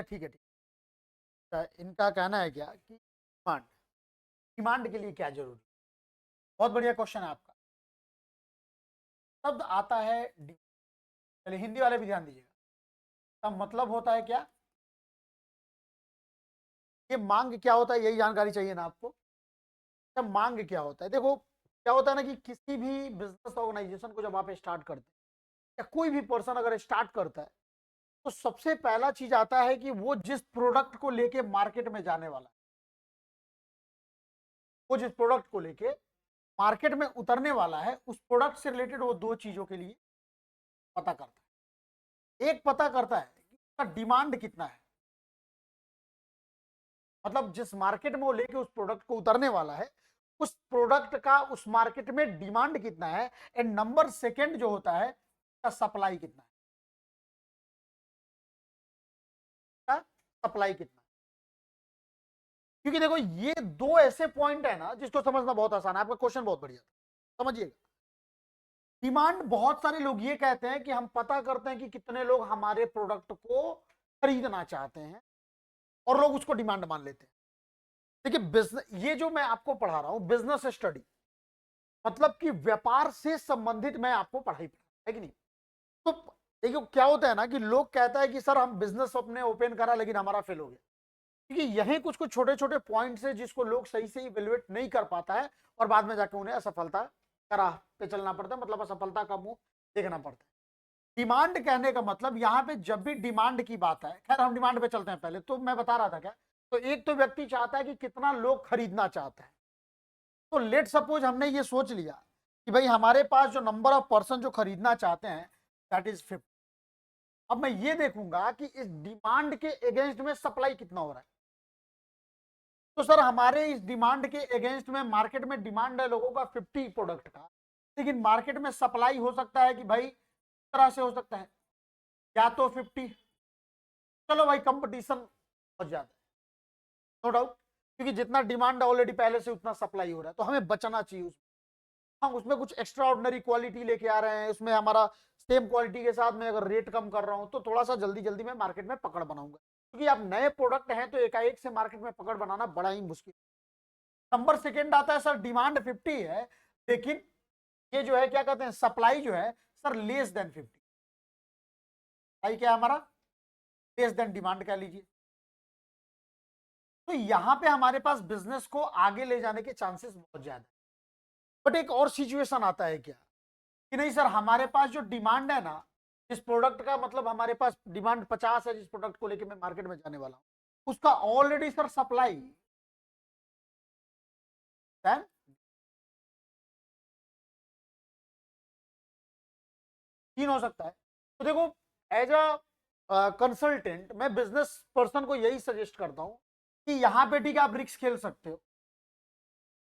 ठीक है। इनका कहना है क्या कि डिमांड डिमांड के लिए क्या जरूरी। बहुत बढ़िया क्वेश्चन है आपका। शब्द आता है पहले हिंदी वाले भी ध्यान दीजिएगा। का मतलब होता है क्या, ये मांग क्या होता है, यही जानकारी चाहिए ना आपको। क्या मांग क्या होता है, देखो क्या होता है ना कि किसी भी बिजनेस ऑर्गेनाइजेशन को जब आप स्टार्ट करते हैं या कोई भी पर्सन अगर स्टार्ट करता है तो सबसे पहला चीज आता है कि वो जिस प्रोडक्ट को लेके मार्केट में जाने वाला है, वो जिस प्रोडक्ट को लेके मार्केट में उतरने वाला है उस प्रोडक्ट से रिलेटेड वो दो चीजों के लिए पता करता है। एक पता करता है कि उसका डिमांड कितना है, मतलब जिस मार्केट में वो लेके उस प्रोडक्ट को उतरने वाला है उस प्रोडक्ट का उस मार्केट में डिमांड कितना है। एंड नंबर सेकंड जो होता है उसका सप्लाई कितना है, सप्लाई कितना है। क्योंकि देखो ये दो ऐसे पॉइंट है ना जिसको समझना बहुत आसान है। आपका क्वेश्चन बहुत बढ़िया था, समझिएगा। डिमांड, बहुत सारे लोग ये कहते हैं कि हम पता करते हैं कि कितने लोग हमारे प्रोडक्ट को खरीदना चाहते हैं और लोग उसको डिमांड मान लेते हैं। देखिए बिजनेस, ये जो मैं आपको पढ़ा रहा हूं बिजनेस स्टडी, मतलब कि व्यापार से संबंधित मैं आपको पढ़ाई है कि नहीं। तो देखिए क्या होता है ना कि लोग कहता है कि सर हम बिजनेस अपने ओपन करा लेकिन हमारा फेल हो गया, क्योंकि यही कुछ कुछ छोटे छोटे पॉइंट्स है जिसको लोग सही से इवेल्युएट नहीं कर पाता है और बाद में जाकर उन्हें असफलता का राह पे चलना पड़ता है, मतलब असफलता का मुंह देखना पड़ता है। डिमांड कहने का मतलब यहाँ पे जब भी डिमांड की बात है, खैर हम डिमांड पे चलते हैं पहले। तो मैं बता रहा था क्या, तो एक तो व्यक्ति चाहता है कि कितना लोग खरीदना चाहता है। तो लेट सपोज हमने ये सोच लिया कि भाई हमारे पास जो नंबर ऑफ पर्सन जो खरीदना चाहते हैं दैट इज 50। अब मैं ये देखूंगा कि इस डिमांड के अगेंस्ट में सप्लाई कितना हो रहा है। तो सर हमारे इस डिमांड के अगेंस्ट में मार्केट में डिमांड है लोगों का 50 प्रोडक्ट का, लेकिन मार्केट में सप्लाई हो सकता है कि भाई इस तरह से हो सकता है, या तो 50, चलो भाई कंपटीशन बहुत ज्यादा है, नो डाउट, क्योंकि जितना डिमांड ऑलरेडी पहले से उतना सप्लाई हो रहा है तो हमें बचना चाहिए उसमें। हम उसमें कुछ एक्स्ट्रा ऑर्डिनरी क्वालिटी लेके आ रहे हैं, उसमें हमारा सेम क्वालिटी के साथ में अगर रेट कम कर रहा हूं तो थोड़ा सा जल्दी जल्दी में मार्केट में पकड़ बनाऊंगा, क्योंकि आप नए प्रोडक्ट हैं तो एकाएक से मार्केट में पकड़ बनाना बड़ा ही मुश्किल। नंबर सेकेंड आता है सर डिमांड 50 है लेकिन ये जो है क्या कहते हैं सप्लाई जो है सर लेस देन 50। सप्लाई क्या है हमारा, लेस देन डिमांड कह लीजिए। तो यहां पे हमारे पास बिजनेस को आगे ले जाने के चांसेस बहुत ज्यादा है। बट एक और सिचुएशन आता है क्या कि नहीं सर हमारे पास जो डिमांड है ना, इस प्रोडक्ट का मतलब हमारे पास डिमांड 50 है जिस प्रोडक्ट को लेके मैं मार्केट में जाने वाला हूं, उसका ऑलरेडी सर सप्लाई 10, तीन हो सकता है। तो देखो एज अ कंसल्टेंट मैं बिजनेस पर्सन को यही सजेस्ट करता हूं कि यहां पे ठीक है आप रिस्क खेल सकते हो,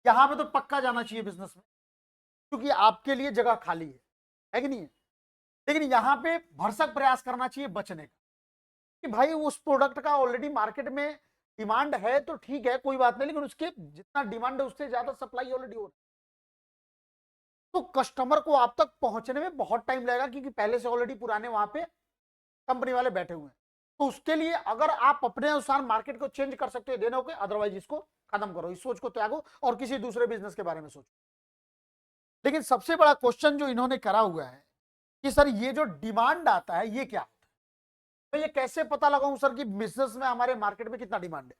यहां पे तो पक्का जाना चाहिए बिजनेस में क्योंकि आपके लिए जगह खाली है कि नहीं है। लेकिन यहां पे भरसक प्रयास करना चाहिए बचने का कि भाई उस प्रोडक्ट का ऑलरेडी मार्केट में डिमांड है तो ठीक है कोई बात नहीं, लेकिन उसके जितना डिमांड है उससे ज्यादा सप्लाई ऑलरेडी हो रहा है तो कस्टमर को आप तक पहुंचने में बहुत टाइम लगेगा क्योंकि पहले से ऑलरेडी पुराने वहां पे कंपनी वाले बैठे हुए हैं। तो उसके लिए अगर आप अपने अनुसार मार्केट को चेंज कर सकते हो देने हो, अदरवाइज इसको खत्म करो, इस सोच को त्यागो और किसी दूसरे बिजनेस के बारे में सोचो। लेकिन सबसे बड़ा क्वेश्चन जो इन्होंने करा हुआ है कि सर ये जो डिमांड आता है ये क्या होता है, तो ये कैसे पता लगाऊं सर कि बिजनेस में हमारे मार्केट में कितना डिमांड है।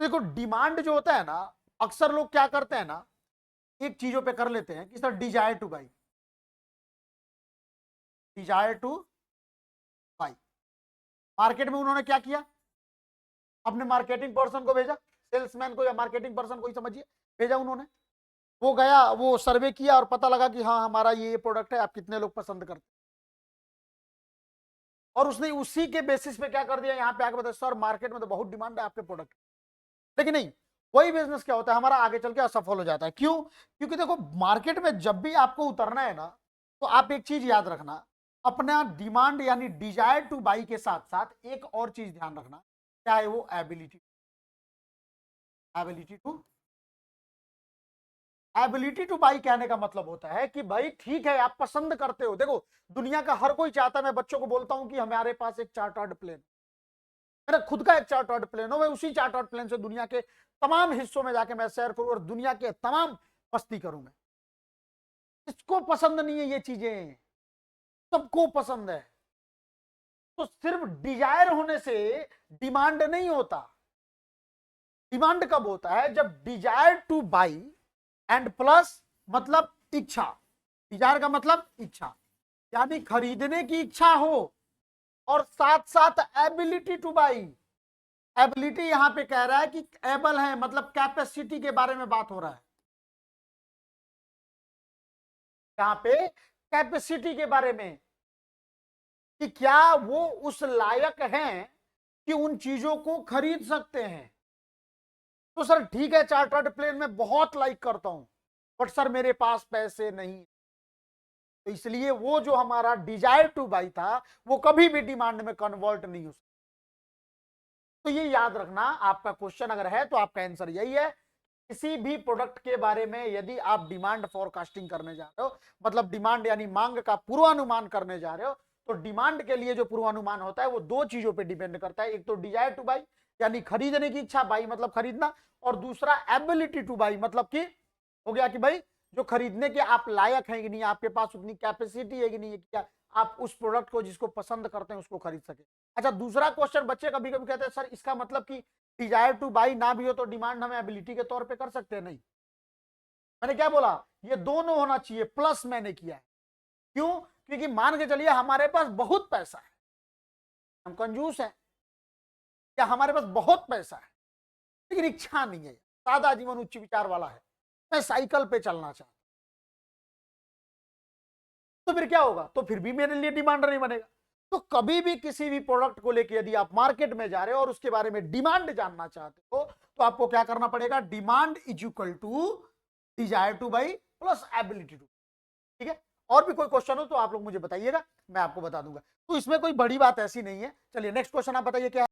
तो देखो डिमांड जो होता है ना, अक्सर लोग क्या करते हैं ना, एक चीजों पे कर लेते हैं कि sir Dzire to by, Dzire to by. Market में उन्होंने क्या किया, अपने मार्केटिंग पर्सन को भेजा, सेल्समैन को या मार्केटिंग पर्सन को ही समझिए, भेजा उन्होंने, वो गया वो सर्वे किया और पता लगा कि हाँ हमारा ये प्रोडक्ट है, आप कितने लोग पसंद करते हैं। और उसने उसी के बेसिस पे क्या कर दिया, यहाँ पे आके बताया सर मार्केट में तो बहुत डिमांड है आपके प्रोडक्ट। लेकिन नहीं, वही बिजनेस क्या होता है हमारा आगे चल के असफल हो जाता है। क्यों, क्योंकि देखो मार्केट में जब भी आपको उतरना है ना तो आप एक चीज याद रखना, अपना डिमांड यानी डिजायर टू बाई के साथ साथ एक और चीज ध्यान रखना, क्या है वो, ability, ability to, ability to by कहने का मतलब होता है कि भाई ठीक है आप पसंद करते हो, देखो दुनिया का हर कोई चाहता है, मैं बच्चों को बोलता हूं कि हमारे पास एक चार्टर्ड प्लेन, मेरा खुद का एक चार्टर्ड प्लेन हो, मैं उसी चार्टर्ड प्लेन से दुनिया के तमाम हिस्सों में जाके मैं सैर करूं और दुनिया के तमाम मस्ती करूं। मैं, किसको पसंद नहीं है ये चीजें? सबको पसंद है। तो सिर्फ डिजायर होने से डिमांड नहीं होता। डिमांड कब होता है? जब Dzire to by and plus मतलब इच्छा। डिजायर का मतलब इच्छा, यानी खरीदने की इच्छा हो और साथ साथ एबिलिटी टू बाई। एबिलिटी यहां पे कह रहा है कि एबल है, मतलब कैपेसिटी के बारे में बात हो रहा है। यहां पे कैपेसिटी के बारे में कि क्या वो उस लायक हैं कि उन चीजों को खरीद सकते हैं। तो सर ठीक है, चार्टर्ड प्लेन में बहुत लाइक करता हूं, बट सर मेरे पास पैसे नहीं, तो इसलिए वो जो हमारा डिजायर टू बाई था वो कभी भी डिमांड में कन्वर्ट नहीं हो सकता। तो ये याद रखना, आपका क्वेश्चन अगर है तो आपका आंसर यही है। किसी भी प्रोडक्ट के बारे में यदि आप डिमांड फोरकास्टिंग करने जा रहे हो, मतलब डिमांड यानी मांग का पूर्वानुमान करने जा रहे हो, तो डिमांड के लिए जो पूर्वानुमान होता है वो दो चीजों पे डिपेंड करता है। एक तो डिजायर टू बाई यानी खरीदने की इच्छा, बाई मतलब खरीदना, और दूसरा एबिलिटी टू बाई मतलब कि हो गया कि भाई जो खरीदने के आप लायक हैं कि नहीं, आपके पास उतनी कैपेसिटी है कि नहीं, क्या आप उस प्रोडक्ट को जिसको पसंद करते हैं उसको खरीद सके। अच्छा, दूसरा क्वेश्चन बच्चे कभी कभी कहते हैं सर इसका मतलब कि डिजायर टू बाई ना भी हो तो डिमांड हम एबिलिटी के तौर पे कर सकते हैं। नहीं, मैंने क्या बोला, ये दोनों होना चाहिए, प्लस मैंने किया है। क्यों? क्योंकि मान के चलिए हमारे पास बहुत पैसा है, हम कंजूस हैं, या हमारे पास बहुत पैसा है लेकिन इच्छा नहीं है, सादा जीवन उच्च विचार वाला है, मैं साइकिल पे चलना चाहता हूं, तो फिर क्या होगा? तो फिर भी मेरे लिए डिमांड नहीं बनेगा। तो कभी भी किसी भी प्रोडक्ट को लेकर यदि आप मार्केट में जा रहे हो और उसके बारे में डिमांड जानना चाहते हो तो आपको क्या करना पड़ेगा? Demand is equal to desire to by plus ability to. ठीक है, और भी कोई क्वेश्चन हो तो आप लोग मुझे बताइएगा, मैं आपको बता दूंगा। तो इसमें कोई बड़ी बात ऐसी नहीं है। चलिए नेक्स्ट क्वेश्चन आप बताइए क्या है?